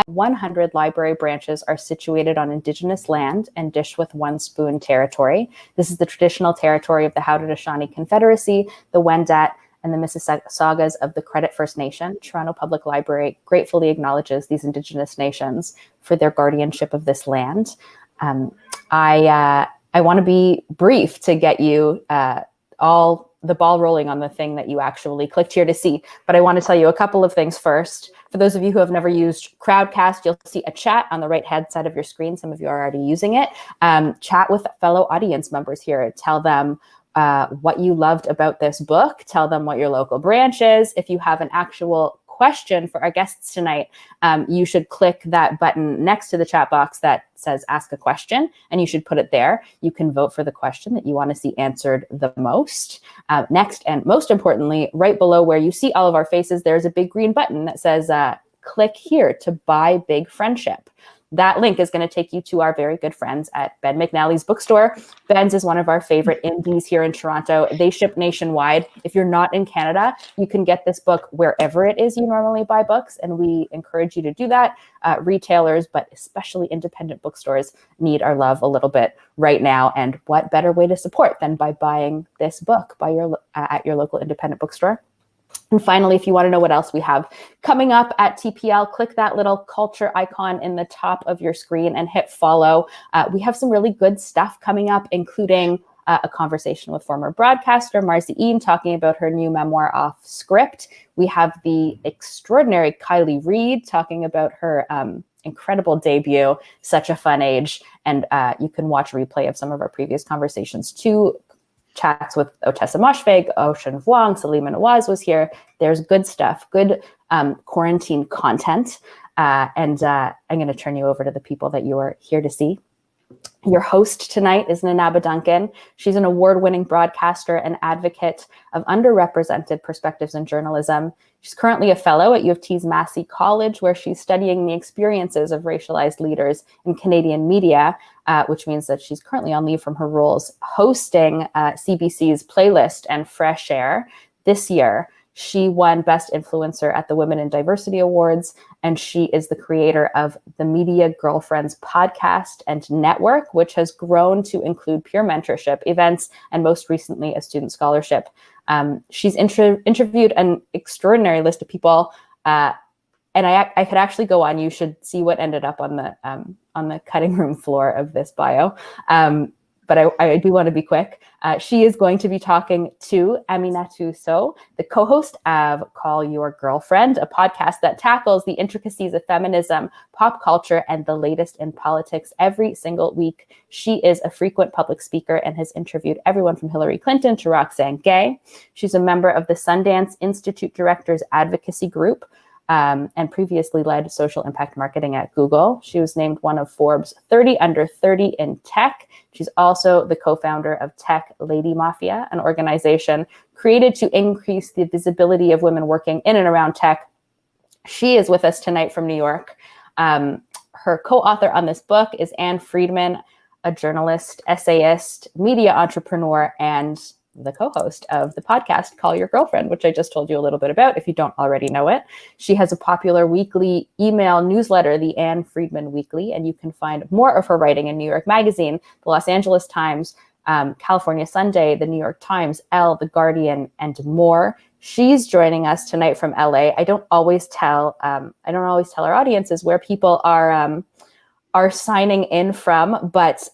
100 library branches are situated on Indigenous land and dish with one spoon territory. This is the traditional territory of the Haudenosaunee Confederacy, the Wendat, and the Mississaugas of the Credit First Nation. Toronto Public Library gratefully acknowledges these Indigenous nations for their guardianship of this land. I want to be brief to get you all the ball rolling on the thing that you actually clicked here to see. But I want to tell you a couple of things first. For those of you who have never used Crowdcast, you'll see a chat on the right-hand side of your screen. Some of you are already using it. Chat with fellow audience members here. Tell them what you loved about this book. Tell them what your local branch is. If you have an actual question for our guests tonight, you should click that button next to the chat box that says ask a question, and you should put it there. You can vote for the question that you want to see answered the most. Next, and most importantly, right below where you see all of our faces, there's a big green button that says click here to buy Big Friendship. That link is going to take you to our very good friends at Ben McNally's bookstore. Ben's is one of our favorite indies here in Toronto. They ship nationwide. If you're not in Canada, you can get this book wherever it is you normally buy books, and we encourage you to do that. Retailers, but especially independent bookstores, need our love a little bit right now. And what better way to support than by buying this book at your local independent bookstore? And finally, if you want to know what else we have coming up at TPL, click that little culture icon in the top of your screen and hit follow. We have some really good stuff coming up, including a conversation with former broadcaster Marcy Ian talking about her new memoir, Off Script. We have the extraordinary Kylie Reid talking about her incredible debut, Such a Fun Age. And you can watch a replay of some of our previous conversations too. Chats with Otessa Moshfegh, Ocean Vuong, Salima Nawaz was here. There's good stuff, good quarantine content. And I'm going to turn you over to the people that you are here to see. Your host tonight is Nanaba Duncan. She's an award-winning broadcaster and advocate of underrepresented perspectives in journalism. She's currently a fellow at U of T's Massey College, where she's studying the experiences of racialized leaders in Canadian media, which means that she's currently on leave from her roles hosting CBC's Playlist and Fresh Air this year. She won Best Influencer at the Women in Diversity Awards, and she is the creator of the Media Girlfriends podcast and network, which has grown to include peer mentorship events and most recently a student scholarship. She's interviewed an extraordinary list of people, and I could actually go on. You should see what ended up on the cutting room floor of this bio. But I do want to be quick. She is going to be talking to Aminatou Sow, the co-host of Call Your Girlfriend, a podcast that tackles the intricacies of feminism, pop culture, and the latest in politics every single week. She is a frequent public speaker and has interviewed everyone from Hillary Clinton to Roxane Gay. She's a member of the Sundance Institute Directors Advocacy Group, and previously led social impact marketing at Google. She was named one of Forbes 30 Under 30 in tech. She's also the co-founder of Tech Lady Mafia, an organization created to increase the visibility of women working in and around tech. She is with us tonight from New York. Her co-author on this book is Ann Friedman, a journalist, essayist, media entrepreneur, and the co-host of the podcast Call Your Girlfriend, which I just told you a little bit about if you don't already know it. She has a popular weekly email newsletter, the Ann Friedman Weekly, and you can find more of her writing in New York Magazine, the Los Angeles Times, California Sunday, the New York Times, Elle, The Guardian, and more. She's joining us tonight from LA. I don't always tell our audiences where people are signing in from, but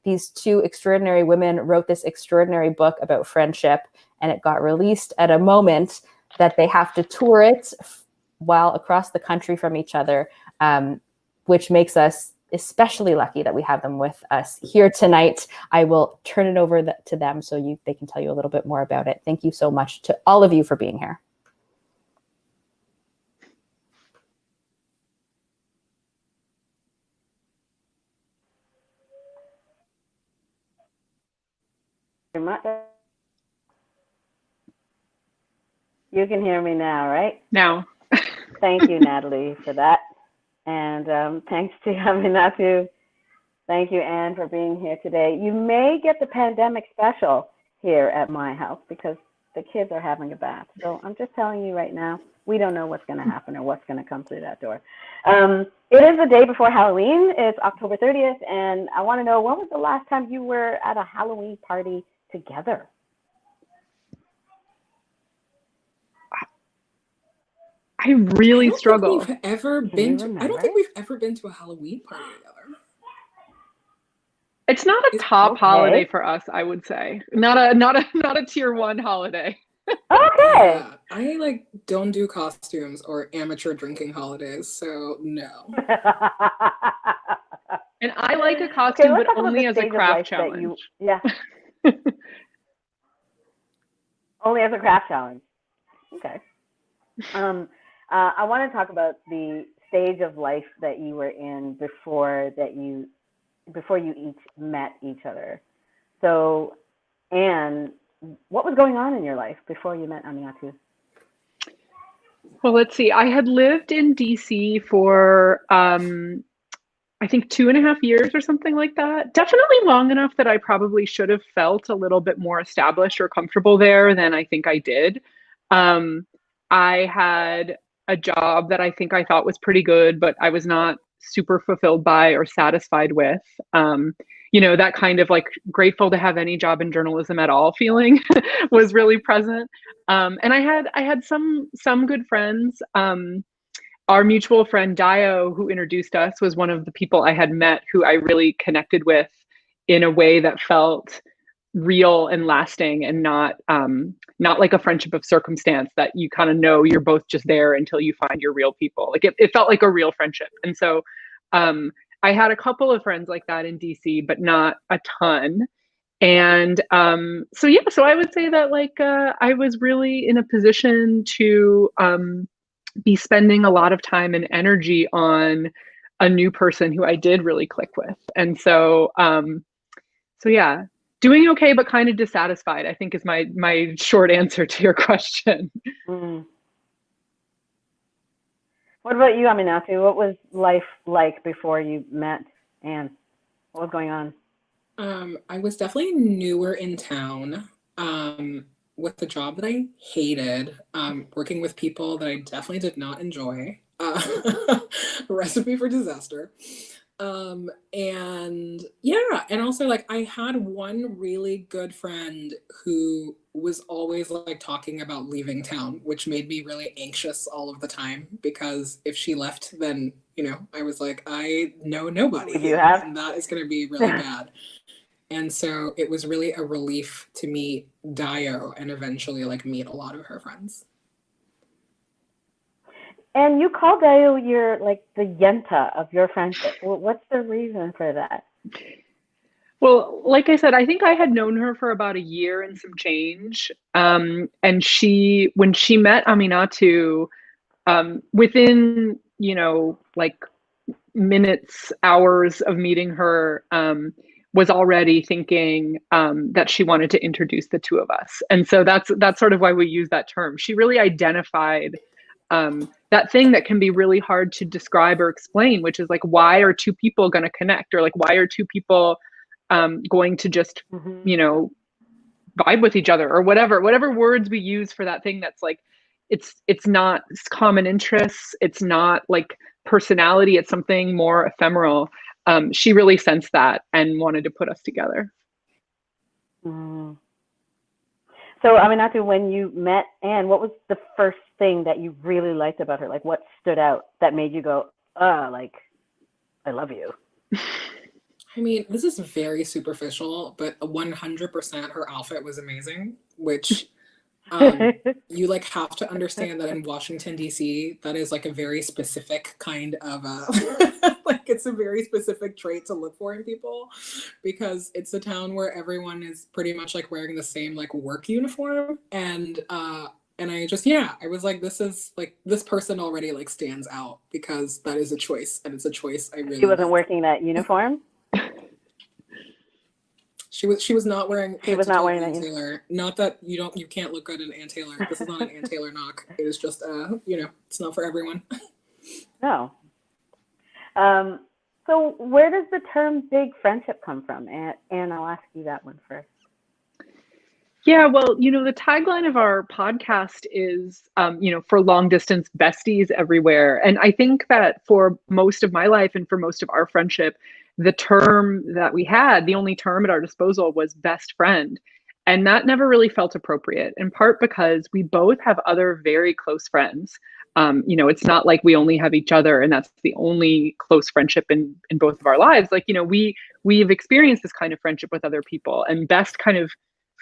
these two extraordinary women wrote this extraordinary book about friendship, and it got released at a moment that they have to tour it while across the country from each other, which makes us especially lucky that we have them with us here tonight. I will turn it over to them so they can tell you a little bit more about it. Thank you so much to all of you for being here. You can hear me now, right? No. Thank you, Natalie, for that. And thanks to Aminatou. Thank you, Anne, for being here today. You may get the pandemic special here at my house because the kids are having a bath. So I'm just telling you right now, we don't know what's going to happen or what's going to come through that door. It is the day before Halloween. It's October 30th, and I want to know, when was the last time you were at a Halloween party together? I really struggle. I don't think we've ever been to a Halloween party together. It's not a top holiday for us, I would say. Not a tier 1 holiday. Okay. Yeah, I don't do costumes or amateur drinking holidays, so no. And I like a costume, but only as a craft challenge. Only as a craft challenge. Okay. I want to talk about the stage of life that you were in before you each met each other. So, Anne, what was going on in your life before you met Aminatou? Well, let's see. I had lived in DC for, I think 2.5 years or something like that. Definitely long enough that I probably should have felt a little bit more established or comfortable there than I think I did. I had a job that I think I thought was pretty good, but I was not super fulfilled by or satisfied with. That kind of grateful to have any job in journalism at all feeling was really present. And I had some good friends. Our mutual friend Dio, who introduced us, was one of the people I had met who I really connected with in a way that felt real and lasting, and not like a friendship of circumstance that you kind of know you're both just there until you find your real people. It felt like a real friendship. And so I had a couple of friends like that in DC, but not a ton. And so I would say that I was really in a position to be spending a lot of time and energy on a new person who I did really click with. And so yeah, doing okay, but kind of dissatisfied, I think, is my short answer to your question. Mm. What about you, Aminatou? What was life like before you met Anne? What was going on? I was definitely newer in town, with a job that I hated, working with people that I definitely did not enjoy. Recipe for disaster. And also I had one really good friend who was always talking about leaving town, which made me really anxious all of the time, because if she left, then I was I know nobody here, and that is going to be really bad. And so it was really a relief to meet Dio and eventually meet a lot of her friends. And you call Dio your the Yenta of your friendship. What's the reason for that? Well, like I said, I think I had known her for about a year and some change. And when she met Aminatou, within, minutes, hours of meeting her, was already thinking that she wanted to introduce the two of us. And so that's sort of why we use that term. She really identified that thing that can be really hard to describe or explain, which is why are two people going to connect, or why are two people going to just, vibe with each other, or whatever words we use for that thing that's it's not common interests, it's not personality, it's something more ephemeral. She really sensed that and wanted to put us together. Mm. So, Aminatou, when you met Anne, what was the first thing that you really liked about her? What stood out that made you go, I love you? I mean, this is very superficial, but 100% her outfit was amazing, which you have to understand that in Washington, D.C., that is a very specific kind of it's a very specific trait to look for in people, because it's a town where everyone is pretty much wearing the same work uniform. And I just, I was this is this person already stands out, because that is a choice, and it's a choice I really She wasn't working that uniform? She was not wearing. She was not wearing Ann Taylor. Not that you can't look good in Ann Taylor. This is not an Ann Taylor knock. It is just it's not for everyone. No. So where does the term big friendship come from? And I'll ask you that one first. Yeah, well, the tagline of our podcast is, for long distance besties everywhere. And I think that for most of my life and for most of our friendship, the term that we had, the only term at our disposal was best friend. And that never really felt appropriate, in part because we both have other very close friends. It's not like we only have each other and that's the only close friendship in both of our lives. Like, we've experienced this kind of friendship with other people, and best kind of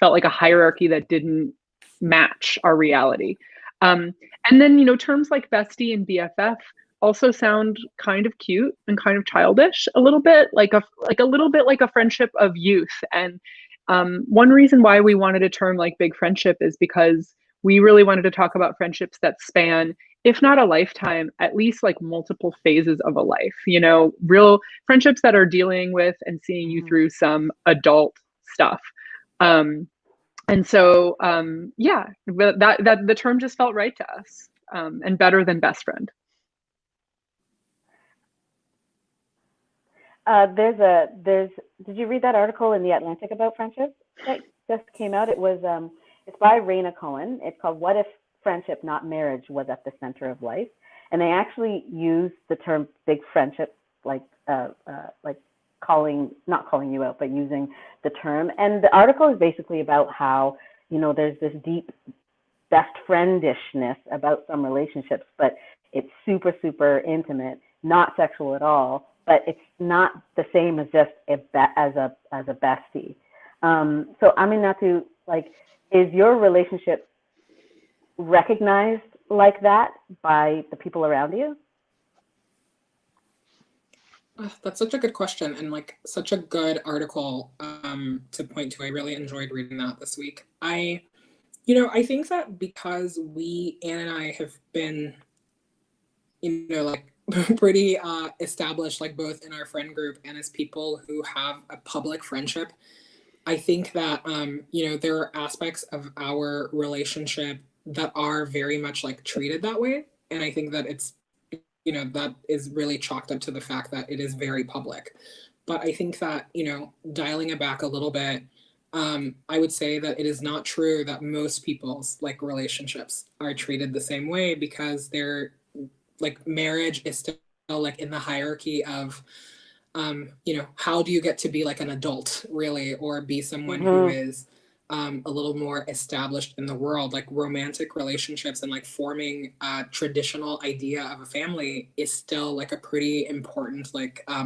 felt like a hierarchy that didn't match our reality. And then, terms like bestie and BFF also sound kind of cute and kind of childish, a little bit like a little bit like a friendship of youth. And one reason why we wanted a term like big friendship is because we really wanted to talk about friendships that span, if not a lifetime, at least like multiple phases of a life, real friendships that are dealing with and seeing you through some adult stuff. And so, yeah, that the term just felt right to us, and better than best friend. Did you read that article in The Atlantic about friendship that just came out? It's by Raina Cohen. It's called "What If Friendship, Not Marriage, Was at the Center of Life?" And they actually use the term big friendship, like not calling you out, but using the term. And the article is basically about how, there's this deep best friendishness about some relationships, but it's super, super intimate, not sexual at all, but it's not the same as just as a bestie. So Aminatou, is your relationship recognized like that by the people around you? That's such a good question, and such a good article to point to. I really enjoyed reading that this week. I think that because Ann and I have been, pretty established, both in our friend group and as people who have a public friendship, I think that, there are aspects of our relationship that are very much treated that way. And I think that it's, that is really chalked up to the fact that it is very public. But I think that, dialing it back a little bit, I would say that it is not true that most people's relationships are treated the same way, because they're marriage is still in the hierarchy of, how do you get to be an adult, really, or be someone who is a little more established in the world. Romantic relationships and forming a traditional idea of a family is still a pretty important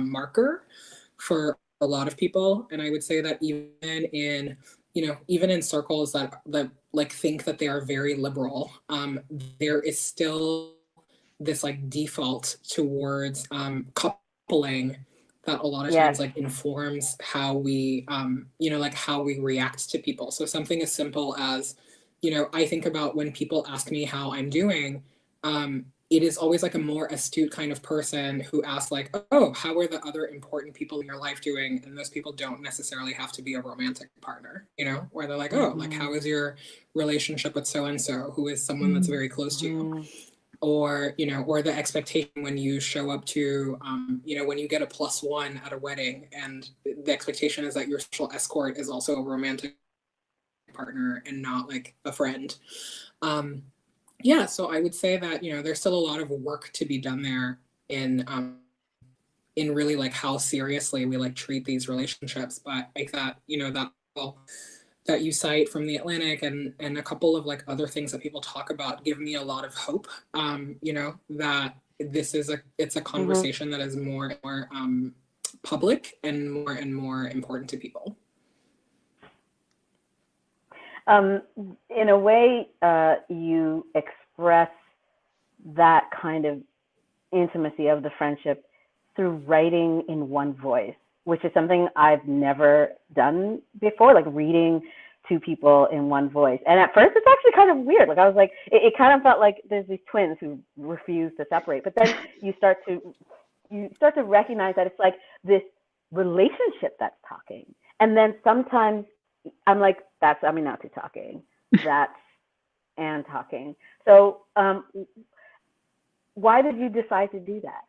marker for a lot of people. And I would say that even in circles that think that they are very liberal, there is still this default towards coupling that a lot of times informs how we how we react to people. So something as simple as, I think about when people ask me how I'm doing, it is always a more astute kind of person who asks oh, how are the other important people in your life doing? And those people don't necessarily have to be a romantic partner, where they're oh, how is your relationship with so-and-so, who is someone that's very close to you? Or or the expectation when you show up to when you get a +1 at a wedding, and the expectation is that your social escort is also a romantic partner and not a friend. Yeah, so I would say that there's still a lot of work to be done there in really how seriously we treat these relationships. But I thought that you cite from The Atlantic and a couple of other things that people talk about give me a lot of hope, that this is it's a conversation that is more and more public and more important to people. In a way, you express that kind of intimacy of the friendship through writing in one voice, which is something I've never done before, reading to people in one voice. And at first, it's actually kind of weird. I was it kind of felt like there's these twins who refuse to separate. But then you start to recognize that it's this relationship that's talking. And then sometimes I'm that's Aminatou talking. That's Ann talking. So why did you decide to do that?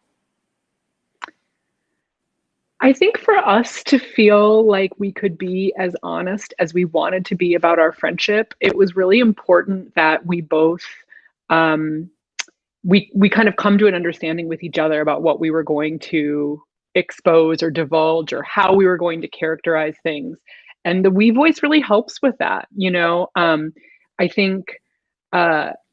I think for us to feel like we could be as honest as we wanted to be about our friendship, it was really important that we both um, we kind of come to an understanding with each other about what we were going to expose or divulge or how we were going to characterize things. And the we voice really helps with that. I think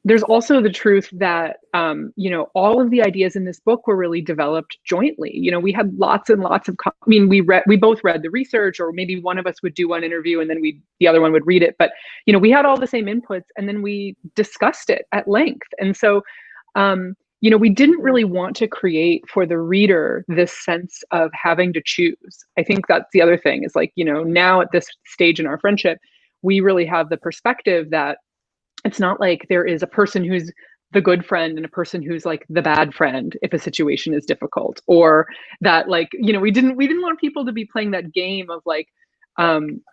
there's also the truth that all of the ideas in this book were really developed jointly. We had lots and lots of we both read the research, or maybe one of us would do one interview and then the other one would read it, but we had all the same inputs and then we discussed it at length. And so we didn't really want to create for the reader this sense of having to choose. I think that's the other thing is now at this stage in our friendship, we really have the perspective that it's not like there is a person who's the good friend and a person who's like the bad friend if a situation is difficult, or that we didn't want people to be playing that game of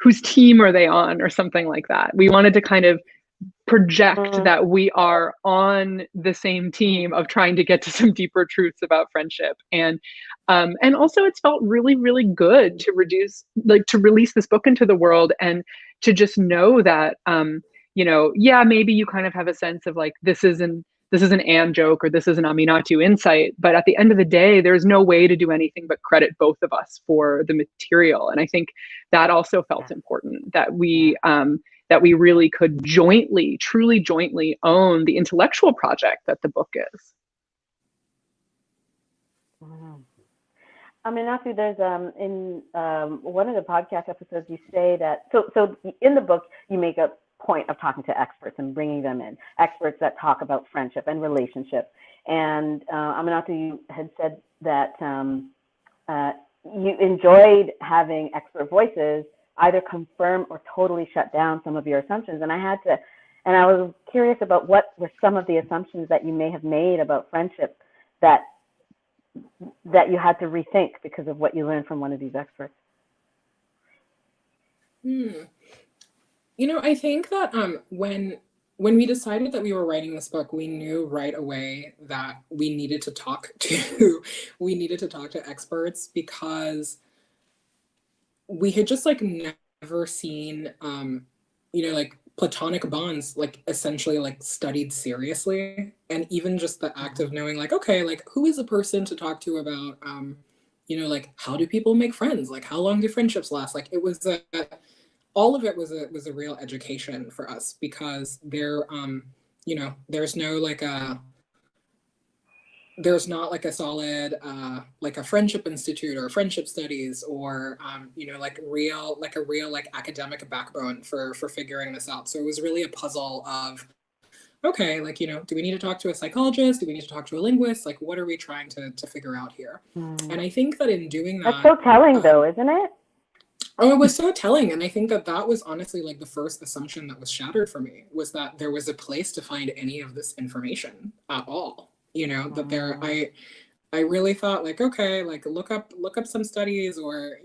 whose team are they on or something like that. We wanted to kind of project that we are on the same team of trying to get to some deeper truths about friendship. And also it's felt really, really good to release this book into the world and to just know that, maybe you kind of have a sense of this is an Ann joke or this is an Aminatou insight, but at the end of the day, there's no way to do anything but credit both of us for the material. And I think that also felt important, that we really could truly jointly own the intellectual project that the book is. Aminatou, there's in one of the podcast episodes you say that so in the book you make a point of talking to experts and bringing them in, experts that talk about friendship and relationship. And Aminatou, you had said that you enjoyed having expert voices either confirm or totally shut down some of your assumptions. And I was curious about what were some of the assumptions that you may have made about friendship that you had to rethink because of what you learned from one of these experts. I think that when we decided that we were writing this book, we knew right away that we needed to talk to experts, because we had just never seen platonic bonds essentially studied seriously. And even just the act of knowing who is a person to talk to about how do people make friends, how long do friendships last, it was all of it was a real education for us, because there's not a solid a friendship institute or friendship studies or a real academic backbone for figuring this out. So it was really a puzzle of, okay, do we need to talk to a psychologist? Do we need to talk to a linguist? What are we trying to figure out here? And I think that in doing that, that's so telling though, isn't it? Oh, it was so telling. And I think that was honestly the first assumption that was shattered for me, was that there was a place to find any of this information at all. That I really thought okay, look up some studies, or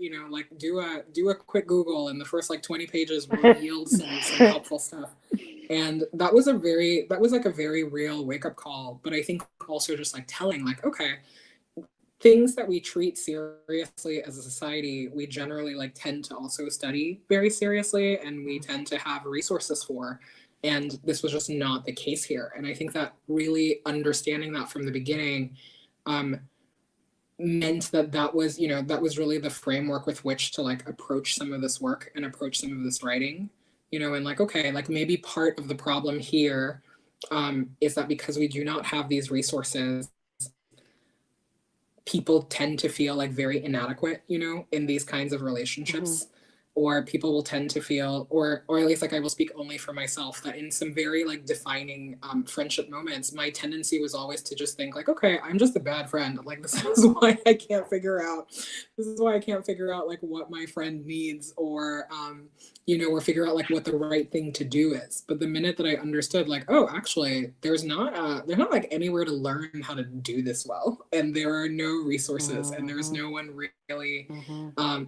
do a quick Google, and the first 20 pages will yield some helpful stuff. And that was a very real wake-up call. But I think also just telling okay, things that we treat seriously as a society, we generally tend to also study very seriously, and we tend to have resources for. And this was just not the case here. And I think that really understanding that from the beginning meant that was really the framework with which to approach some of this work and approach some of this writing, and okay, maybe part of the problem here is that because we do not have these resources, people tend to feel very inadequate, in these kinds of relationships. Or people will tend to feel, or at least I will speak only for myself, that in some very defining friendship moments, my tendency was always to just think okay, I'm just a bad friend. This is why I can't figure out what my friend needs, or or figure out what the right thing to do is. But the minute that I understood oh, actually there's not anywhere to learn how to do this well, and there are no resources, and there's no one really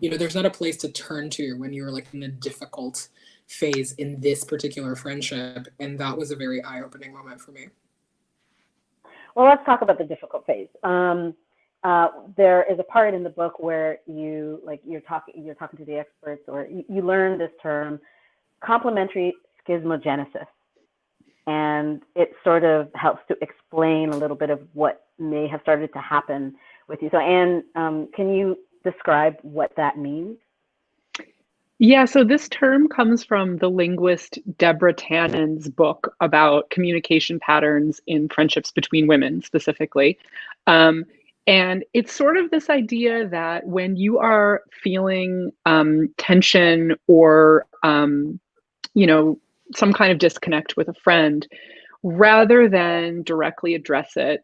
there's not a place to turn to when you're in a difficult phase in this particular friendship. And that was a very eye-opening moment for me. Well, let's talk about the difficult phase. there is a part in the book where you're talking to the experts, or you learn this term, complementary schismogenesis, and it sort of helps to explain a little bit of what may have started to happen with you. So, Anne, can you describe what that means? Yeah, so this term comes from the linguist Deborah Tannen's book about communication patterns in friendships between women specifically. And it's sort of this idea that when you are feeling tension or, some kind of disconnect with a friend, rather than directly address it,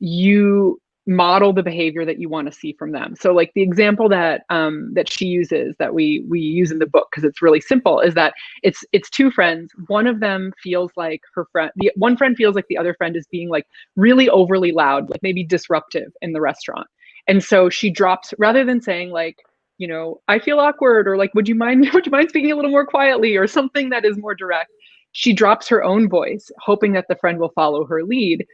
you model the behavior that you want to see from them. So like the example that that she uses, that we use in the book, because it's really simple, is that it's two friends. One of them feels like one friend feels like the other friend is being like really overly loud, like maybe disruptive in the restaurant. And so she drops, rather than saying like, I feel awkward, or like, would you mind speaking a little more quietly, or something that is more direct, she drops her own voice, hoping that the friend will follow her lead.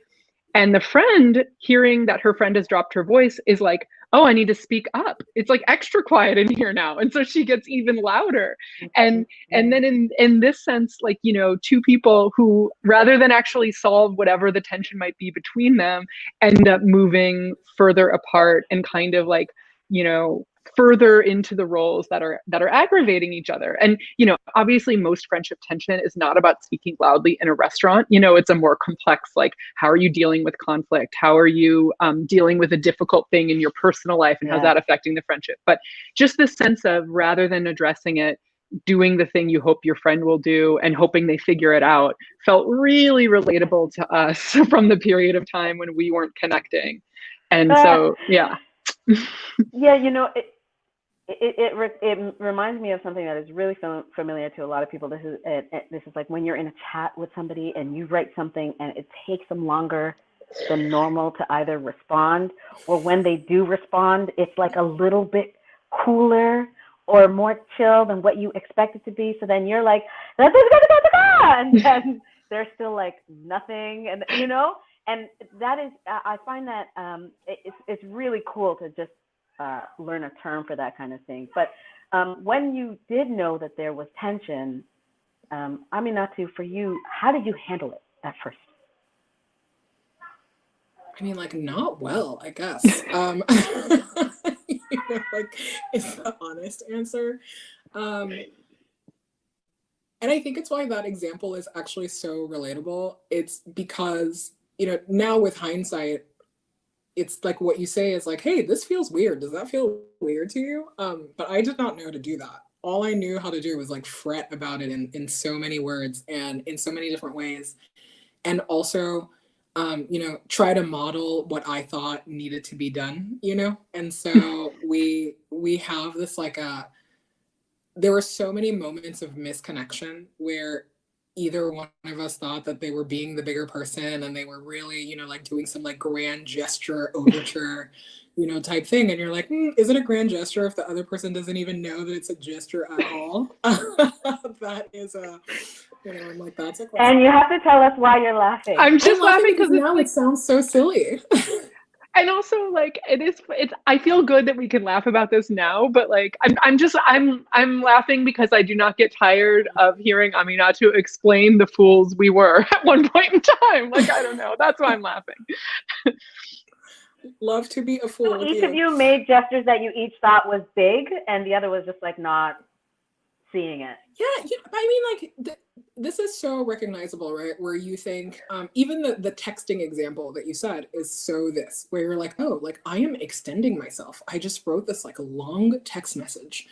And the friend, hearing that her friend has dropped her voice, is like, oh, I need to speak up. It's like extra quiet in here now. And so she gets even louder. And then in this sense, like, two people who, rather than actually solve whatever the tension might be between them, end up moving further apart and kind of like, further into the roles that are aggravating each other. And obviously most friendship tension is not about speaking loudly in a restaurant. It's a more complex, like, how are you dealing with conflict, how are you dealing with a difficult thing in your personal life, and how's that affecting the friendship. But just the sense of, rather than addressing it, doing the thing you hope your friend will do and hoping they figure it out, felt really relatable to us from the period of time when we weren't connecting. And so yeah. It reminds me of something that is really familiar to a lot of people. This is like when you're in a chat with somebody and you write something and it takes them longer than normal to either respond, or when they do respond, it's like a little bit cooler or more chill than what you expect it to be. So then you're like, and then there's still like nothing, and and that is, I find that it's really cool to just learn a term for that kind of thing. But when you did know that there was tension, Aminatou, for you, how did you handle it at first? I mean, like, not well, I guess. Like, it's the honest answer. And I think it's why that example is actually so relatable. It's because, now with hindsight, it's like what you say is like, hey, this feels weird. Does that feel weird to you? But I did not know to do that. All I knew how to do was like fret about it in so many words and in so many different ways. And also, try to model what I thought needed to be done, And so we have this like there were so many moments of misconnection where either one of us thought that they were being the bigger person and they were really, like doing some like grand gesture overture, type thing. And you're like, is it a grand gesture if the other person doesn't even know that it's a gesture at all? That is I'm like, that's a question. And you have to tell us why you're laughing. I'm just laughing because now it sounds so silly. And also, like, it's I feel good that we can laugh about this now, but like I'm laughing because I do not get tired of hearing Aminatou explain the fools we were at one point in time. Like, I don't know. That's why I'm laughing. Love to be a fool. So each of you made gestures that you each thought was big, and the other was just like not seeing it. Yeah, I mean, like, this is so recognizable, right? Where you think, even the texting example that you said is so this, where you're like, oh, like, I am extending myself. I just wrote this like a long text message.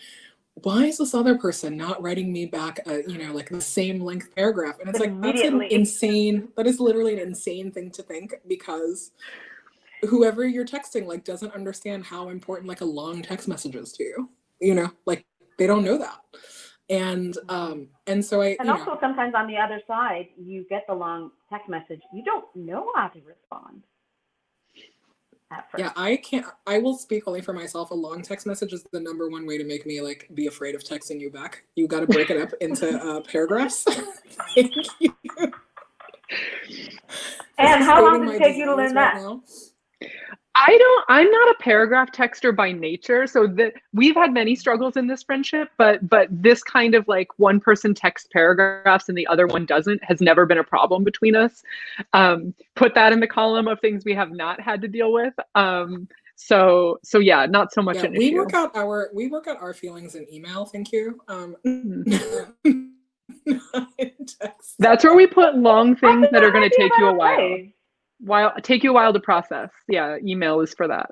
Why is this other person not writing me back like the same length paragraph? And it's like, that's that is literally an insane thing to think, because whoever you're texting like doesn't understand how important like a long text message is to you, like they don't know that. And so also sometimes on the other side, you get the long text message, you don't know how to respond at first. Yeah, I will speak only for myself. A long text message is the number one way to make me like be afraid of texting you back. You got to break it up into paragraphs. Thank you. And how long did it take you to learn that? I'm not a paragraph texter by nature. So that we've had many struggles in this friendship, but this kind of like one person texts paragraphs and the other one doesn't has never been a problem between us. Put that in the column of things we have not had to deal with. So yeah, not so much an we issue. work out our feelings in email. Thank you. That's where we put long things that are going to take you a while to process. Yeah, email is for that.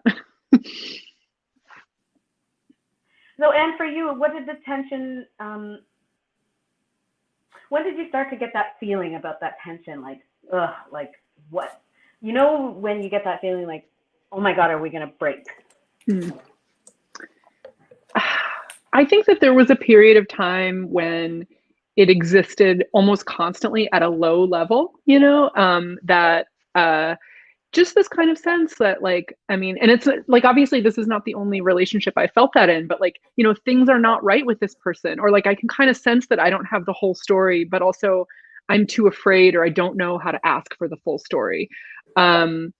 So, Anne, for you, what did the tension? When did you start to get that feeling about that tension? Like, ugh, like what? You know, when you get that feeling, like, oh my God, are we going to break? I think that there was a period of time when it existed almost constantly at a low level, you know, that just this kind of sense that like, I mean, and it's like, obviously this is not the only relationship I felt that in, but like, you know, things are not right with this person, or like I can kind of sense that I don't have the whole story, but also I'm too afraid or I don't know how to ask for the full story. And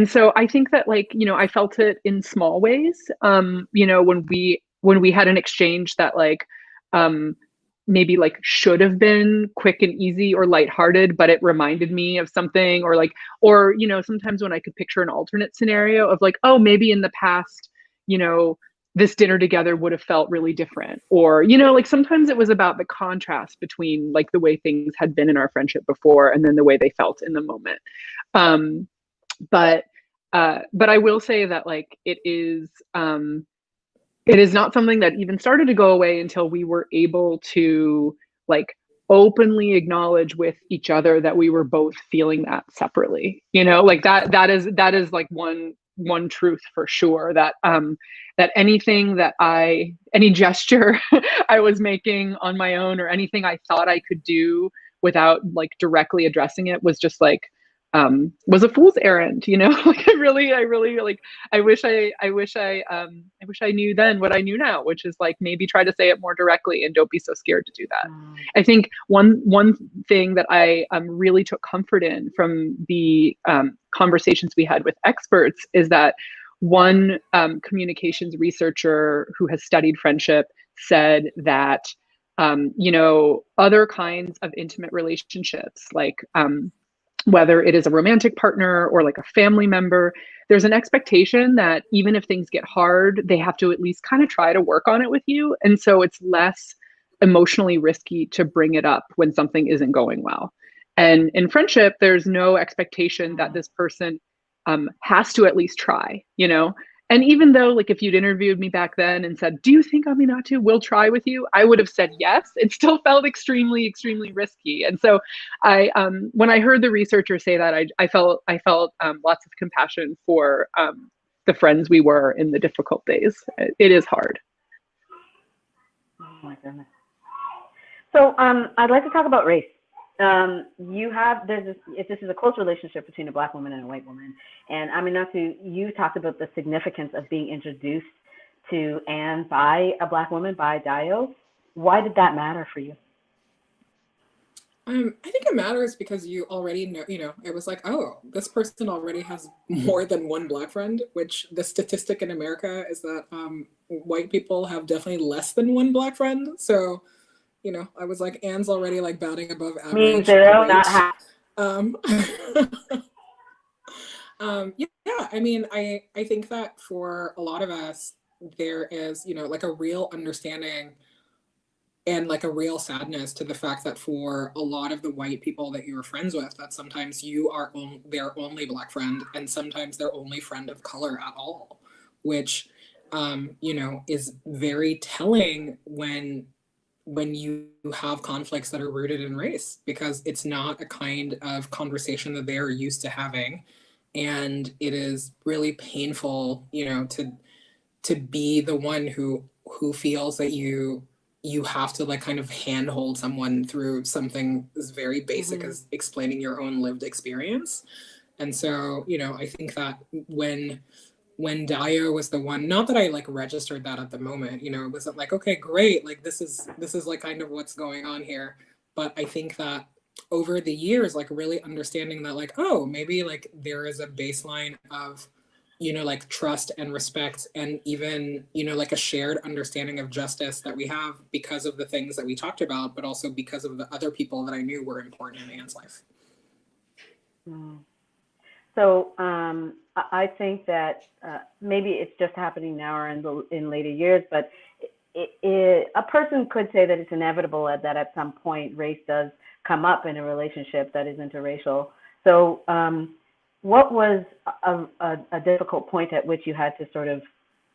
so I think that like, you know, I felt it in small ways, you know, when we had an exchange that like, maybe like should have been quick and easy or lighthearted, but it reminded me of something, or like, or, you know, sometimes when I could picture an alternate scenario of like, oh, maybe in the past, you know, this dinner together would have felt really different. Or, you know, like sometimes it was about the contrast between like the way things had been in our friendship before and then the way they felt in the moment. But I will say that like it is not something that even started to go away until we were able to like openly acknowledge with each other that we were both feeling that separately. You know, like that is like one truth for sure, that that any gesture I was making on my own, or anything I thought I could do without like directly addressing it, was just like was a fool's errand, you know. Like I really like, I wish I knew then what I knew now, which is like maybe try to say it more directly and don't be so scared to do that. I think one thing that I really took comfort in from the conversations we had with experts is that one communications researcher who has studied friendship said that you know, other kinds of intimate relationships, like whether it is a romantic partner or like a family member, there's an expectation that even if things get hard, they have to at least kind of try to work on it with you. And so it's less emotionally risky to bring it up when something isn't going well. And in friendship, there's no expectation that this person has to at least try, you know? And even though, like, if you'd interviewed me back then and said, do you think Aminatou will try with you? I would have said yes. It still felt extremely, extremely risky. And so when I heard the researcher say that, I felt lots of compassion for the friends we were in the difficult days. It is hard. Oh my goodness. So I'd like to talk about race. This is a close relationship between a Black woman and a white woman. And Aminatou, you talked about the significance of being introduced to Anne by a Black woman, by Dio. Why did that matter for you? I think it matters because you already know, you know, it was like, oh, this person already has more than one Black friend, which the statistic in America is that white people have definitely less than one Black friend. So, you know, I was like, Anne's already like batting above average. Mean zero, not half. Yeah, I mean, I think that for a lot of us, there is, you know, like a real understanding and like a real sadness to the fact that for a lot of the white people that you were friends with, that sometimes you are their only Black friend, and sometimes their only friend of color at all, which, you know, is very telling when you have conflicts that are rooted in race, because it's not a kind of conversation that they are used to having. And it is really painful, you know, to be the one who feels that you have to like kind of handhold someone through something as very basic as explaining your own lived experience. And so, you know, I think that when Dio was the one, not that I like registered that at the moment, you know, it wasn't like, okay, great, like this is like kind of what's going on here. But I think that over the years, like really understanding that like, oh, maybe like there is a baseline of, you know, like trust and respect and even, you know, like a shared understanding of justice that we have because of the things that we talked about, but also because of the other people that I knew were important in Anne's life. So I think that maybe it's just happening now or in later years, but a person could say that it's inevitable that at some point race does come up in a relationship that is interracial. So what was a difficult point at which you had to sort of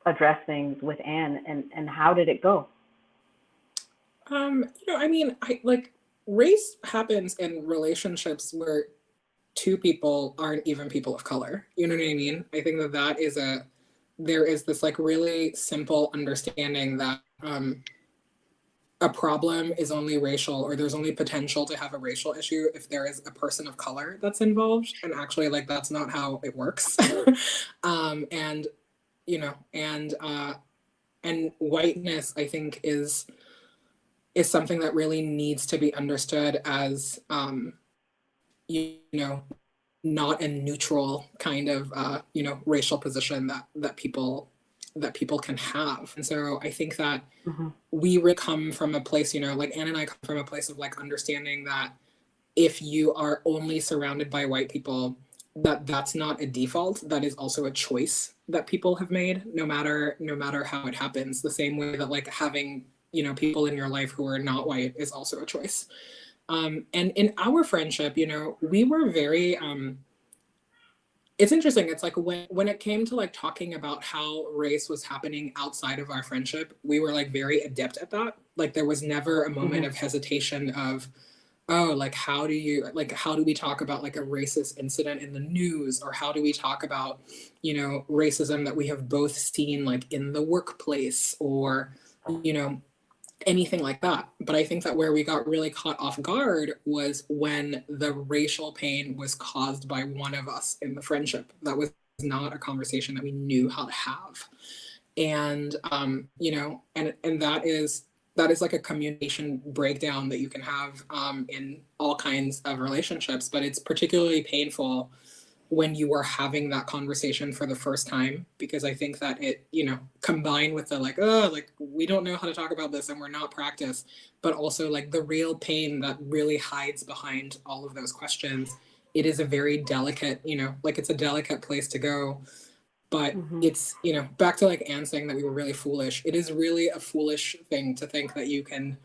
address things with Anne, and how did it go? You know, I mean, like race happens in relationships where two people aren't even people of color. You know what I mean? I think that is there is this like really simple understanding that a problem is only racial, or there's only potential to have a racial issue if there is a person of color that's involved. And actually, like, that's not how it works. And, you know, and whiteness, I think, is something that really needs to be understood as, you know, not a neutral kind of, you know, racial position that people can have. And so I think that we really come from a place, you know, like Anne and I come from a place of like understanding that if you are only surrounded by white people, that's not a default. That is also a choice that people have made, no matter how it happens. The same way that like having, you know, people in your life who are not white is also a choice. And in our friendship, you know, we were very, it's interesting. It's like when it came to like talking about how race was happening outside of our friendship, we were like very adept at that. Like there was never a moment of hesitation of, oh, like how do we talk about like a racist incident in the news, or how do we talk about, you know, racism that we have both seen like in the workplace, or, you know, anything like that. But I think that where we got really caught off guard was when the racial pain was caused by one of us in the friendship. That was not a conversation that we knew how to have. And, you know, and that is like a communication breakdown that you can have in all kinds of relationships, but it's particularly painful when you are having that conversation for the first time, because I think that it, you know, combined with the like, oh, like we don't know how to talk about this and we're not practiced, but also like the real pain that really hides behind all of those questions. It is a very delicate, you know, like it's a delicate place to go, but it's, you know, back to like Anne saying that we were really foolish. It is really a foolish thing to think that you can,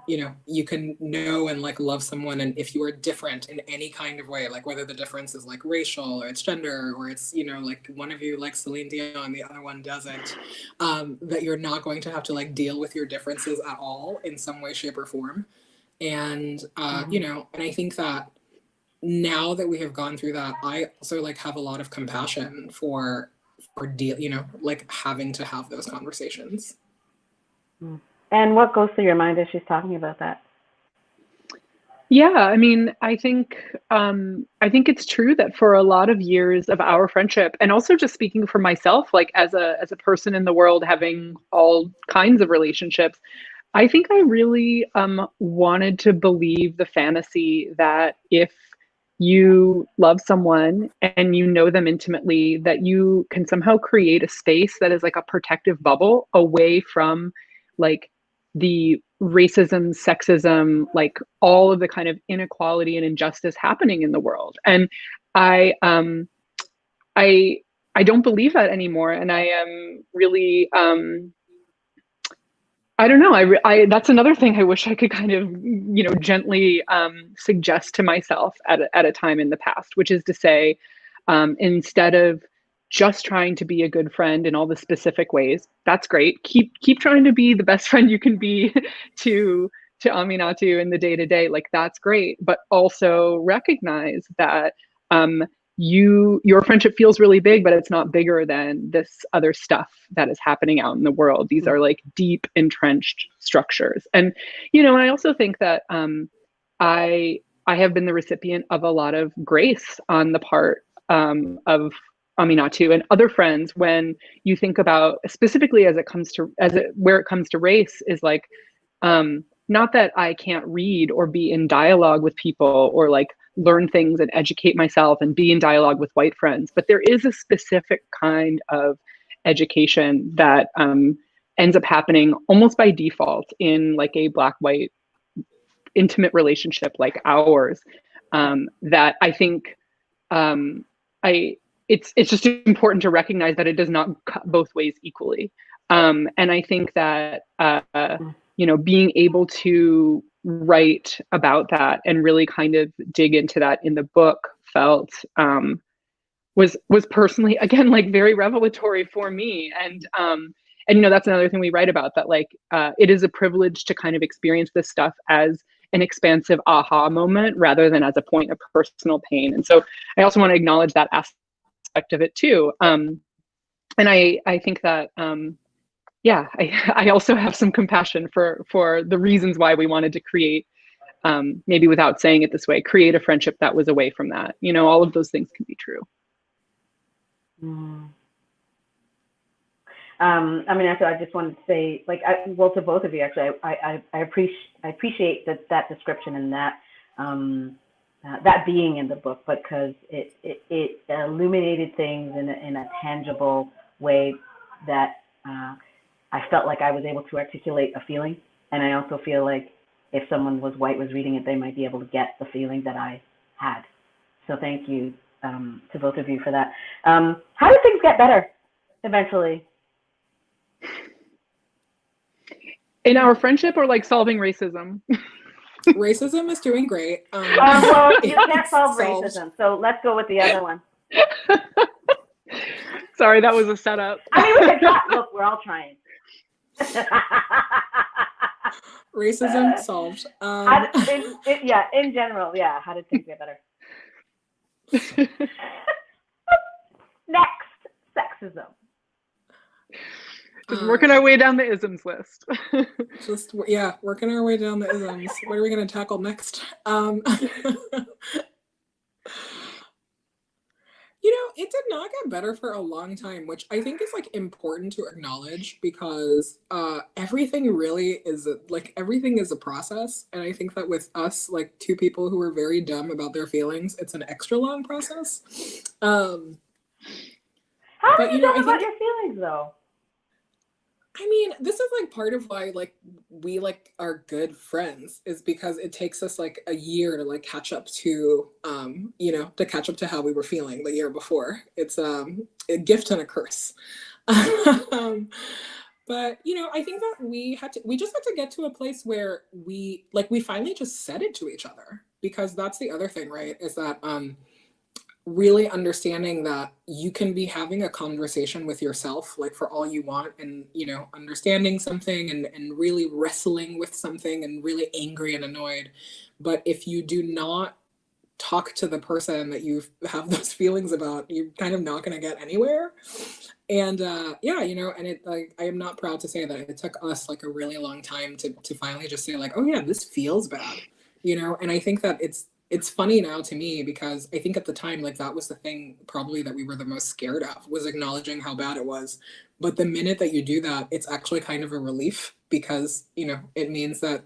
you know, you can know and like love someone, and if you are different in any kind of way, like whether the difference is like racial or it's gender, or it's, you know, like one of you likes Celine Dion, the other one doesn't, that you're not going to have to like deal with your differences at all in some way, shape, or form. And you know, and I think that now that we have gone through that, I also like have a lot of compassion for you know, like having to have those conversations. And what goes through your mind as she's talking about that? Yeah, I mean, I think it's true that for a lot of years of our friendship, and also just speaking for myself, like as a person in the world having all kinds of relationships, I think I really wanted to believe the fantasy that if you love someone and you know them intimately, that you can somehow create a space that is like a protective bubble away from like the racism, sexism, like all of the kind of inequality and injustice happening in the world. And I don't believe that anymore. And I am really, I don't know. That's another thing I wish I could kind of, you know, gently suggest to myself at a time in the past, which is to say, instead of just trying to be a good friend in all the specific ways, that's great. Keep trying to be the best friend you can be to Aminatou in the day to day. Like that's great, but also recognize that your friendship feels really big, but it's not bigger than this other stuff that is happening out in the world. These are like deep entrenched structures. And, you know, I also think that I have been the recipient of a lot of grace on the part of Aminatou and other friends when you think about, specifically where it comes to race, is like not that I can't read or be in dialogue with people or like learn things and educate myself and be in dialogue with white friends, but there is a specific kind of education that ends up happening almost by default in like a Black-white intimate relationship like ours, that I think it's just important to recognize that it does not cut both ways equally. And I think that being able to write about that and really kind of dig into that in the book felt was personally, again, like very revelatory for me. And that's another thing we write about, that like it is a privilege to kind of experience this stuff as an expansive aha moment rather than as a point of personal pain. And so I also want to acknowledge that aspect of it too. And I think that I also have some compassion for the reasons why we wanted to create, maybe without saying it this way, create a friendship that was away from that. All of those things can be true. I just wanted to say, like, to both of you, actually, I appreciate that description and that being in the book, because it illuminated things in a tangible way that I felt like I was able to articulate a feeling. And I also feel like if someone was reading it, they might be able to get the feeling that I had. So thank you to both of you for that. How do things get better eventually? In our friendship, or like solving racism? Racism is doing great. Well, you can't solve racism, so let's go with the other one. Sorry, that was a setup. I mean, we can try. Look, we're all trying. Racism solved. In general, yeah. How did things get better? Next, sexism. Just working our way down the isms list. Working our way down the isms. What are we going to tackle next? It did not get better for a long time, which I think is like important to acknowledge, because everything really is everything is a process. And I think that with us, like two people who are very dumb about their feelings, it's an extra long process. How do you know about your feelings, though? I mean, this is like part of why like we like are good friends, is because it takes us like a year to like catch up to how we were feeling the year before. It's a gift and a curse. But I think that we just had to get to a place where we finally just said it to each other, because that's the other thing, right? Is that really understanding that you can be having a conversation with yourself, like for all you want, and understanding something and really wrestling with something and really angry and annoyed. But if you do not talk to the person that you have those feelings about, you're kind of not going to get anywhere. And and it, like, I am not proud to say that it took us like a really long time to finally just say like, oh yeah, this feels bad, and I think that it's funny now to me, because I think at the time, like, that was the thing probably that we were the most scared of, was acknowledging how bad it was. But the minute that you do that, it's actually kind of a relief, because, it means that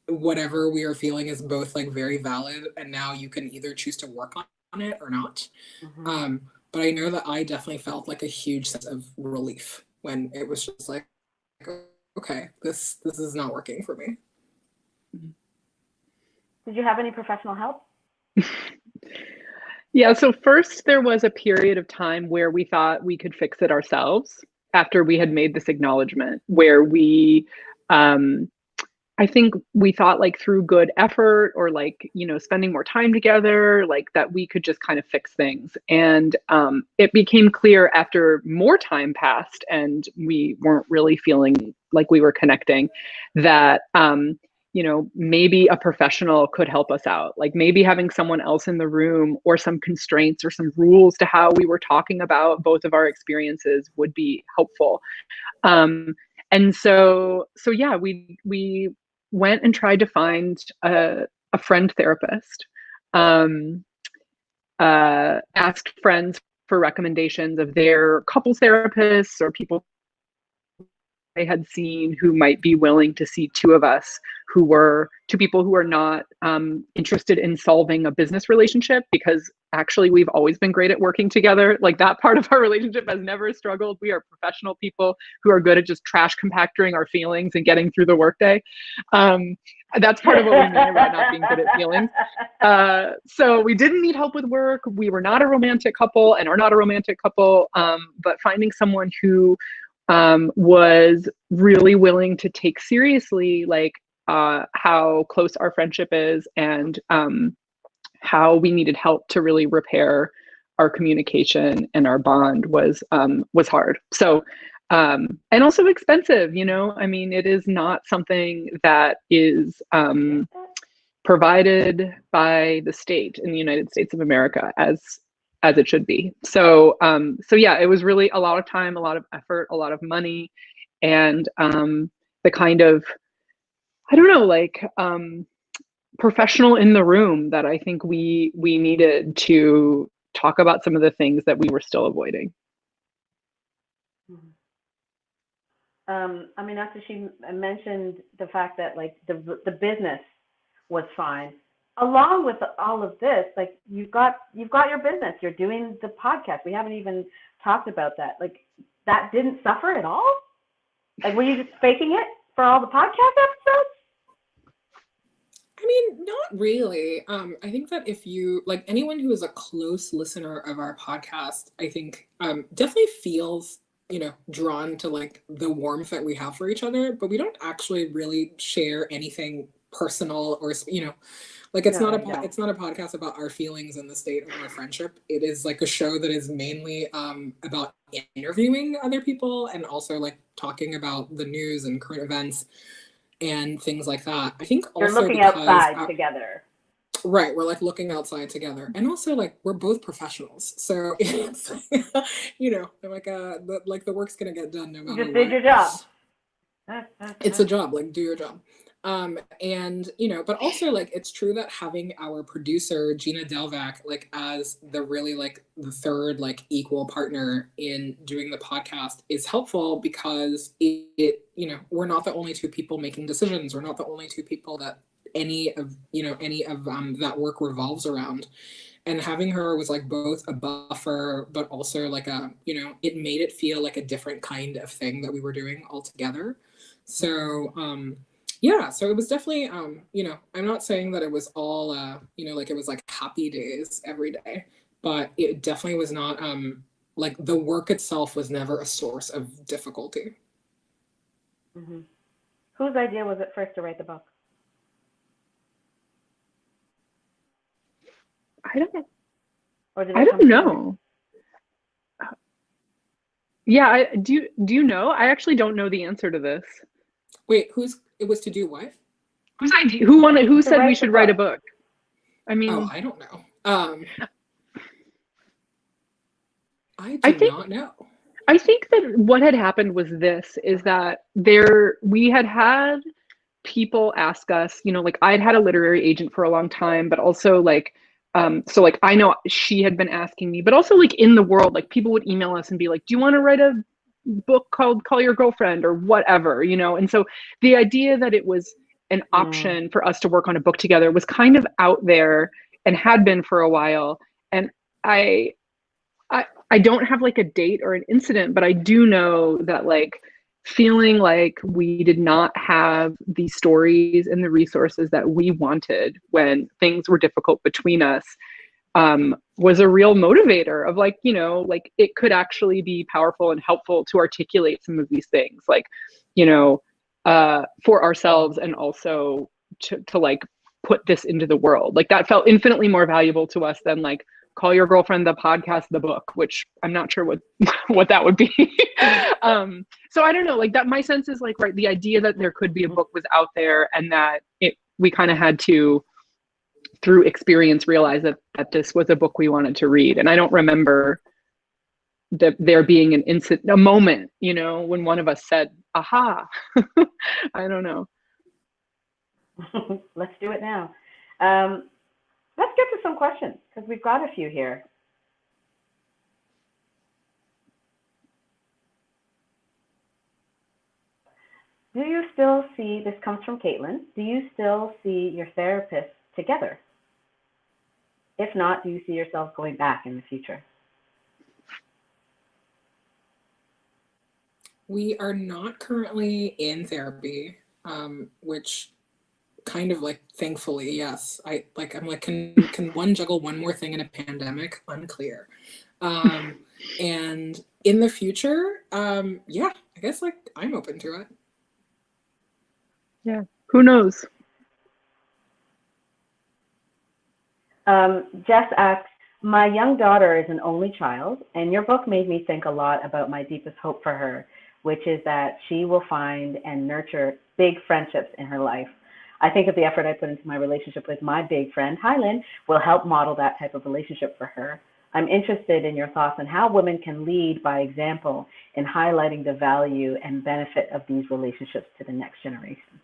whatever we are feeling is both like very valid, and now you can either choose to work on it or not. Mm-hmm. But I know that I definitely felt like a huge sense of relief when it was just like, okay, this is not working for me. Did you have any professional help? Yeah, so first there was a period of time where we thought we could fix it ourselves after we had made this acknowledgement, where we, I think we thought like through good effort or like, spending more time together, like that we could just kind of fix things. And it became clear after more time passed and we weren't really feeling like we were connecting, that maybe a professional could help us out. Like maybe having someone else in the room, or some constraints or some rules to how we were talking about both of our experiences would be helpful. And so yeah, we went and tried to find a friend therapist, asked friends for recommendations of their couples therapists or people had seen who might be willing to see two of us who were two people who are not interested in solving a business relationship, because actually we've always been great at working together. Like that part of our relationship has never struggled. We are professional people who are good at just trash compacting our feelings and getting through the workday. That's part of what we mean about not being good at feelings. So we didn't need help with work. We were not a romantic couple and are not a romantic couple, but finding someone who was really willing to take seriously like how close our friendship is, and how we needed help to really repair our communication and our bond was hard. So and also expensive, you know. I mean, it is not something that is provided by the state in the United States of America as it should be. So so yeah, it was really a lot of time, a lot of effort, a lot of money, and the kind of, I don't know, like professional in the room that I think we needed to talk about some of the things that we were still avoiding. I mean, after she mentioned the fact that like the business was fine, along with all of this, like you've got your business, you're doing the podcast. We haven't even talked about that. Like that didn't suffer at all? Like were you just faking it for all the podcast episodes? I mean, not really. I think that if you, like anyone who is a close listener of our podcast, I think definitely feels, you know, drawn to like the warmth that we have for each other, but we don't actually really share anything personal or, you know, like it's not a podcast about our feelings and the state of our friendship. It is like a show that is mainly about interviewing other people and also like talking about the news and current events and things like that. I think also you're looking outside together. Right, we're like looking outside together, and also like we're both professionals, so it's you know, like the work's gonna get done no matter what. You just did your job. It's a job, like do your job. And you know, but also like it's true that having our producer Gina Delvac like as the really like the third like equal partner in doing the podcast is helpful, because it you know, we're not the only two people making decisions. We're not the only two people that any of that work revolves around. And having her was like both a buffer, but also like a, you know, it made it feel like a different kind of thing that we were doing all together. So yeah, so it was definitely, you know, I'm not saying that it was all, you know, like it was like happy days every day, but it definitely was not, like the work itself was never a source of difficulty. Mm-hmm. Whose idea was it first to write the book? I don't know. Yeah, do you know? I actually don't know the answer to this. Wait, it was to do what? Whose idea? Who said we should write a book? I mean, I don't know. I do not know. I think that what had happened was this, is that we had people ask us, you know, like I'd had a literary agent for a long time, but also like, so like I know she had been asking me, but also like in the world, like people would email us and be like, do you want to write a book called Call Your Girlfriend or whatever, you know? And so the idea that it was an option for us to work on a book together was kind of out there and had been for a while. And I don't have like a date or an incident, but I do know that like feeling like we did not have the stories and the resources that we wanted when things were difficult between us was a real motivator of like, you know, like it could actually be powerful and helpful to articulate some of these things, like, you know, for ourselves, and also to like put this into the world. Like that felt infinitely more valuable to us than like Call Your Girlfriend, the podcast, the book, which I'm not sure what that would be. So I don't know, like that, my sense is like, right, the idea that there could be a book was out there, and that we kind of had to, through experience, realize that this was a book we wanted to read. And I don't remember there being a moment, you know, when one of us said, aha. I don't know. Let's do it now. Let's get to some questions, because we've got a few here. do you still see, this comes from Caitlin, do you still see your therapist together? If not, do you see yourself going back in the future? We are not currently in therapy, which kind of like, thankfully, yes. I'm like, can one juggle one more thing in a pandemic? Unclear. And in the future, yeah, I guess like I'm open to it. Yeah, who knows? Jess asks, my young daughter is an only child, and your book made me think a lot about my deepest hope for her, which is that she will find and nurture big friendships in her life. I think that the effort I put into my relationship with my big friend, Hyland, will help model that type of relationship for her. I'm interested in your thoughts on how women can lead by example in highlighting the value and benefit of these relationships to the next generation.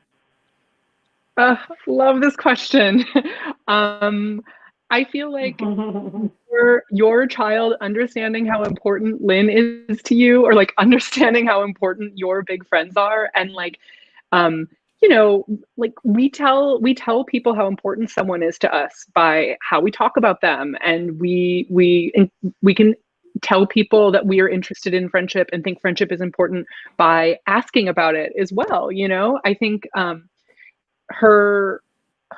Love this question. I feel like your child understanding how important Lynn is to you, or like understanding how important your big friends are, and like you know, like we tell people how important someone is to us by how we talk about them, and we can tell people that we are interested in friendship and think friendship is important by asking about it as well. You know, I think her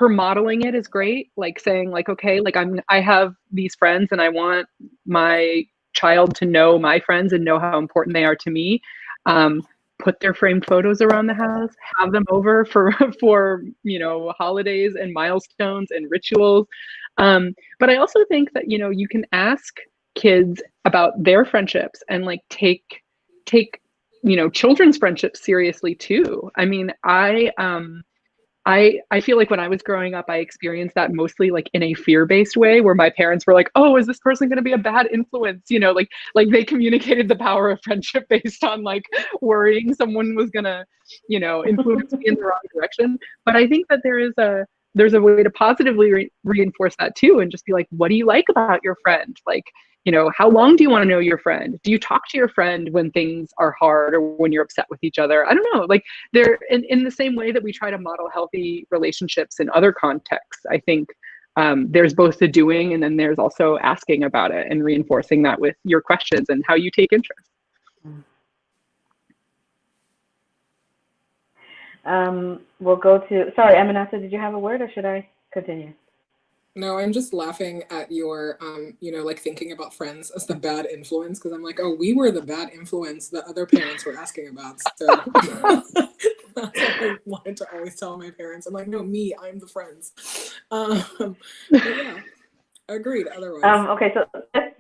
modeling it is great, like saying like, okay, like I have these friends and I want my child to know my friends and know how important they are to me. Put their framed photos around the house, have them over for you know, holidays and milestones and rituals. But I also think that, you know, you can ask kids about their friendships and like take you know, children's friendships seriously too. I mean, I feel like when I was growing up, I experienced that mostly like in a fear-based way, where my parents were like, "Oh, is this person going to be a bad influence?" You know, like they communicated the power of friendship based on like worrying someone was going to, you know, influence me in the wrong direction. But I think that there's a way to positively reinforce that too, and just be like, "What do you like about your friend?" Like, you know, how long do you want to know your friend? Do you talk to your friend when things are hard or when you're upset with each other? I don't know. Like they're in the same way that we try to model healthy relationships in other contexts. I think there's both the doing and then there's also asking about it and reinforcing that with your questions and how you take interest. We'll go to, sorry, Aminatou, did you have a word or should I continue? No, I'm just laughing at your, you know, like thinking about friends as the bad influence, because I'm like, oh, we were the bad influence that other parents were asking about. So that's what I wanted to always tell my parents. I'm like, no, me, I'm the friends. But yeah, agreed otherwise. Okay, so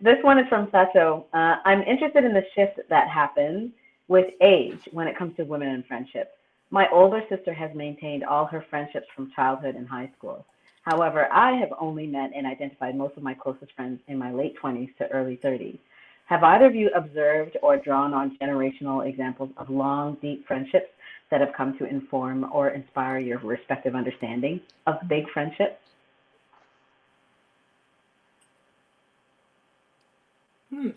this one is from Sato. I'm interested in the shift that happens with age when it comes to women and friendship. My older sister has maintained all her friendships from childhood and high school. However, I have only met and identified most of my closest friends in my late 20s to early 30s. Have either of you observed or drawn on generational examples of long, deep friendships that have come to inform or inspire your respective understanding of big friendships?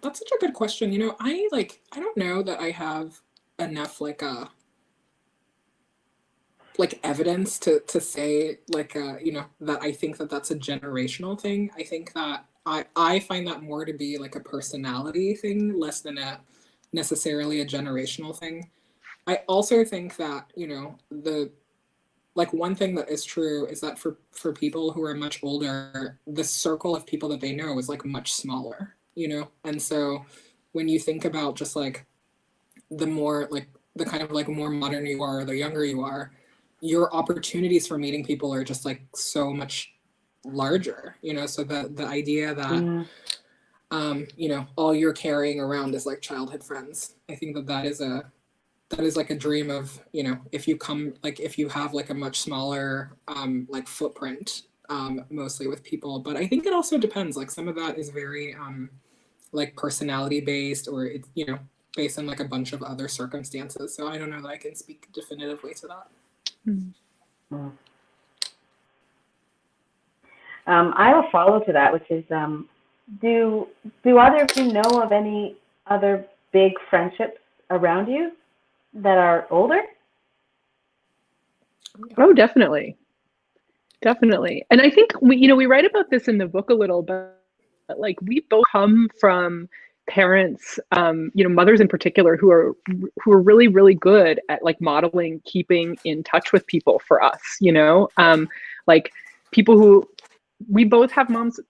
That's such a good question. You know, I don't know that I have enough like evidence to say like you know, that I think that that's a generational thing. I think that I find that more to be like a personality thing, less than a necessarily a generational thing. I also think that, you know, the like one thing that is true is that for people who are much older, the circle of people that they know is like much smaller, you know? And so when you think about just like the more like the kind of like more modern you are, the younger you are, your opportunities for meeting people are just like so much larger, you know? So the idea that you know, all you're carrying around is like childhood friends, I think that is like a dream of, you know, if you have like a much smaller like footprint, mostly with people. But I think it also depends, like some of that is very like personality based, or it's, you know, based on like a bunch of other circumstances. So I don't know that I can speak definitively to that. I will follow to that, which is, do either of you know of any other big friendships around you that are older? Oh, definitely. Definitely. And I think we write about this in the book a little, but like we both come from parents, mothers in particular, who are really, really good at like modeling, keeping in touch with people for us, like people who we both had moms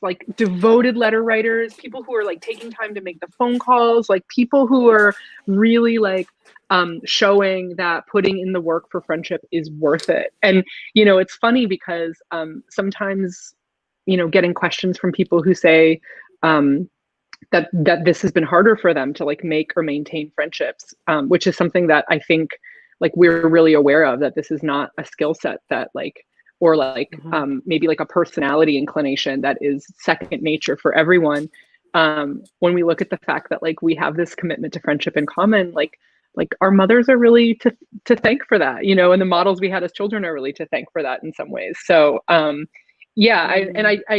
like devoted letter writers, people who are like taking time to make the phone calls, like people who are really like showing that putting in the work for friendship is worth it. And, it's funny because sometimes, getting questions from people who say that this has been harder for them to like make or maintain friendships, which is something that I think like we're really aware of, that this is not a skill set that like, or like maybe like a personality inclination that is second nature for everyone. When we look at the fact that like we have this commitment to friendship in common, like our mothers are really to thank for that, and the models we had as children are really to thank for that in some ways. So I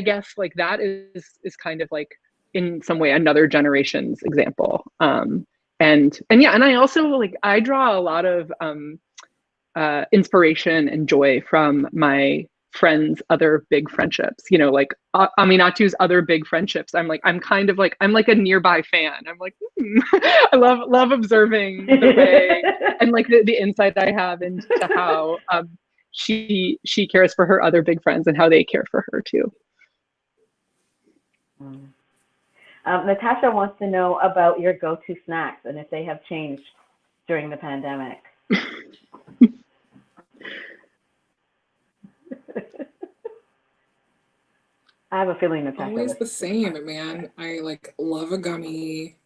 guess like that is kind of like in some way another generation's example. And I also like I draw a lot of inspiration and joy from my friends' other big friendships, like Aminatou's other big friendships. I'm like a nearby fan. I'm like, I love observing the way and like the insight I have into how she cares for her other big friends and how they care for her too. Natasha wants to know about your go-to snacks and if they have changed during the pandemic. I have a feeling Natasha. Always the same, man. I like love a gummy,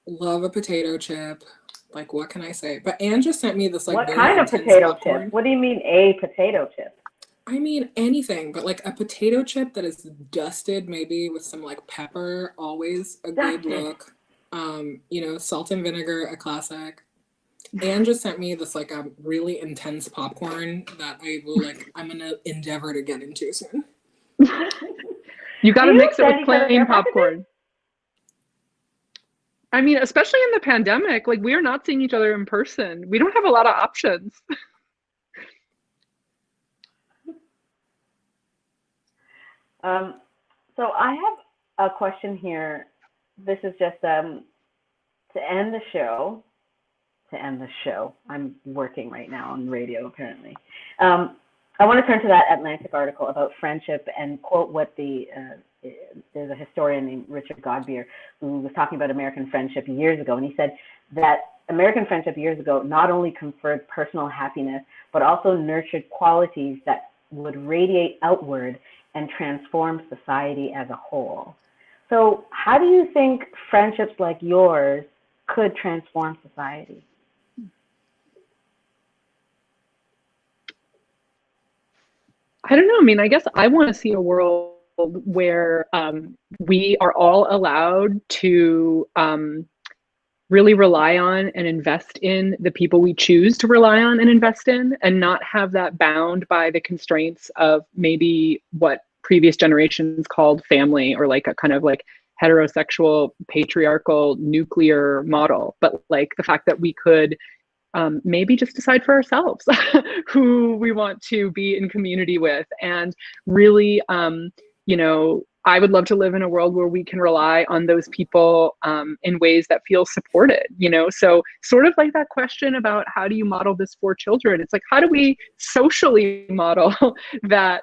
love a potato chip. Like, what can I say? But Anne just sent me this like what very kind of intense potato popcorn. chip? What do you mean a potato chip? I mean anything, but like a potato chip that is dusted, maybe with some like pepper, always a good look. Salt and vinegar, a classic. Anne just sent me this like a really intense popcorn that I'm gonna endeavor to get into soon. You got to mix it with plain popcorn. I mean, especially in the pandemic, like we are not seeing each other in person. We don't have a lot of options. So I have a question here. This is just to end the show. I'm working right now on radio, apparently. I want to turn to that Atlantic article about friendship and quote what there's a historian named Richard Godbeer who was talking about American friendship years ago. And he said that American friendship years ago not only conferred personal happiness, but also nurtured qualities that would radiate outward and transform society as a whole. So how do you think friendships like yours could transform society? I don't know. I mean, I guess I want to see a world where we are all allowed to really rely on and invest in the people we choose to rely on and invest in, and not have that bound by the constraints of maybe what previous generations called family, or like a kind of like heterosexual, patriarchal, nuclear model. But like the fact that we could maybe just decide for ourselves who we want to be in community with. And really, I would love to live in a world where we can rely on those people in ways that feel supported, So sort of like that question about how do you model this for children? It's like, how do we socially model that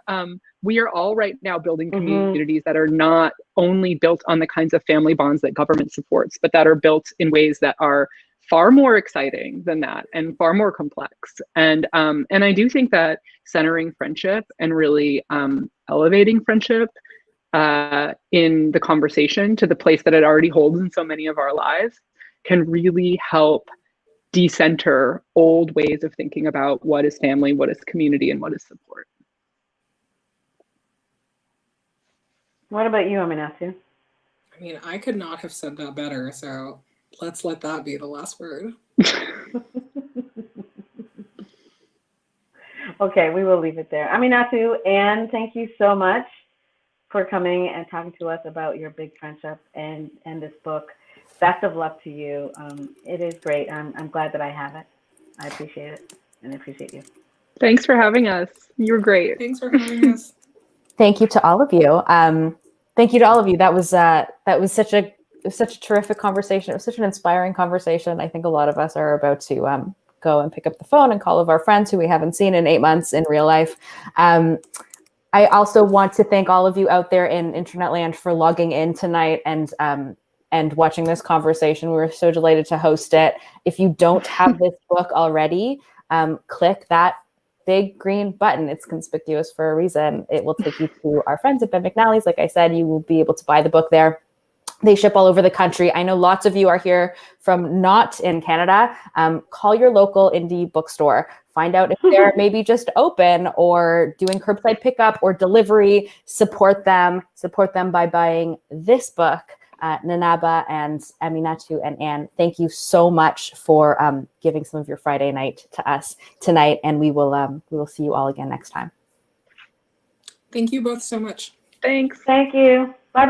we are all right now building communities that are not only built on the kinds of family bonds that government supports, but that are built in ways that are far more exciting than that and far more complex. And I do think that centering friendship and really elevating friendship in the conversation to the place that it already holds in so many of our lives can really help decenter old ways of thinking about what is family, what is community, and what is support. What about you, Aminatou? I mean, I could not have said that better, so let's let that be the last word. Okay, we will leave it there. Aminatou, Ann, thank you so much for coming and talking to us about your big friendship and this book. Best of luck to you. It is great. I'm glad that I have it. I appreciate it. and I appreciate you. Thanks for having us. You're great. Thanks for having us. Thank you to all of you. Thank you to all of you. That was such a terrific conversation. It was such an inspiring conversation. I think a lot of us are about to go and pick up the phone and call of our friends who we haven't seen in 8 months in real life. I also want to thank all of you out there in internet land for logging in tonight and watching this conversation. We were so delighted to host it. If you don't have this book already, click that big green button. It's conspicuous for a reason. It will take you to our friends at Ben McNally's. Like I said, you will be able to buy the book there. They ship all over the country. I know lots of you are here from not in Canada. Call your local indie bookstore. Find out if they're maybe just open or doing curbside pickup or delivery. Support them by buying this book. Nanaba and Aminatou and Ann, thank you so much for giving some of your Friday night to us tonight, and we will see you all again next time. Thank you both so much. Thanks. Thank you.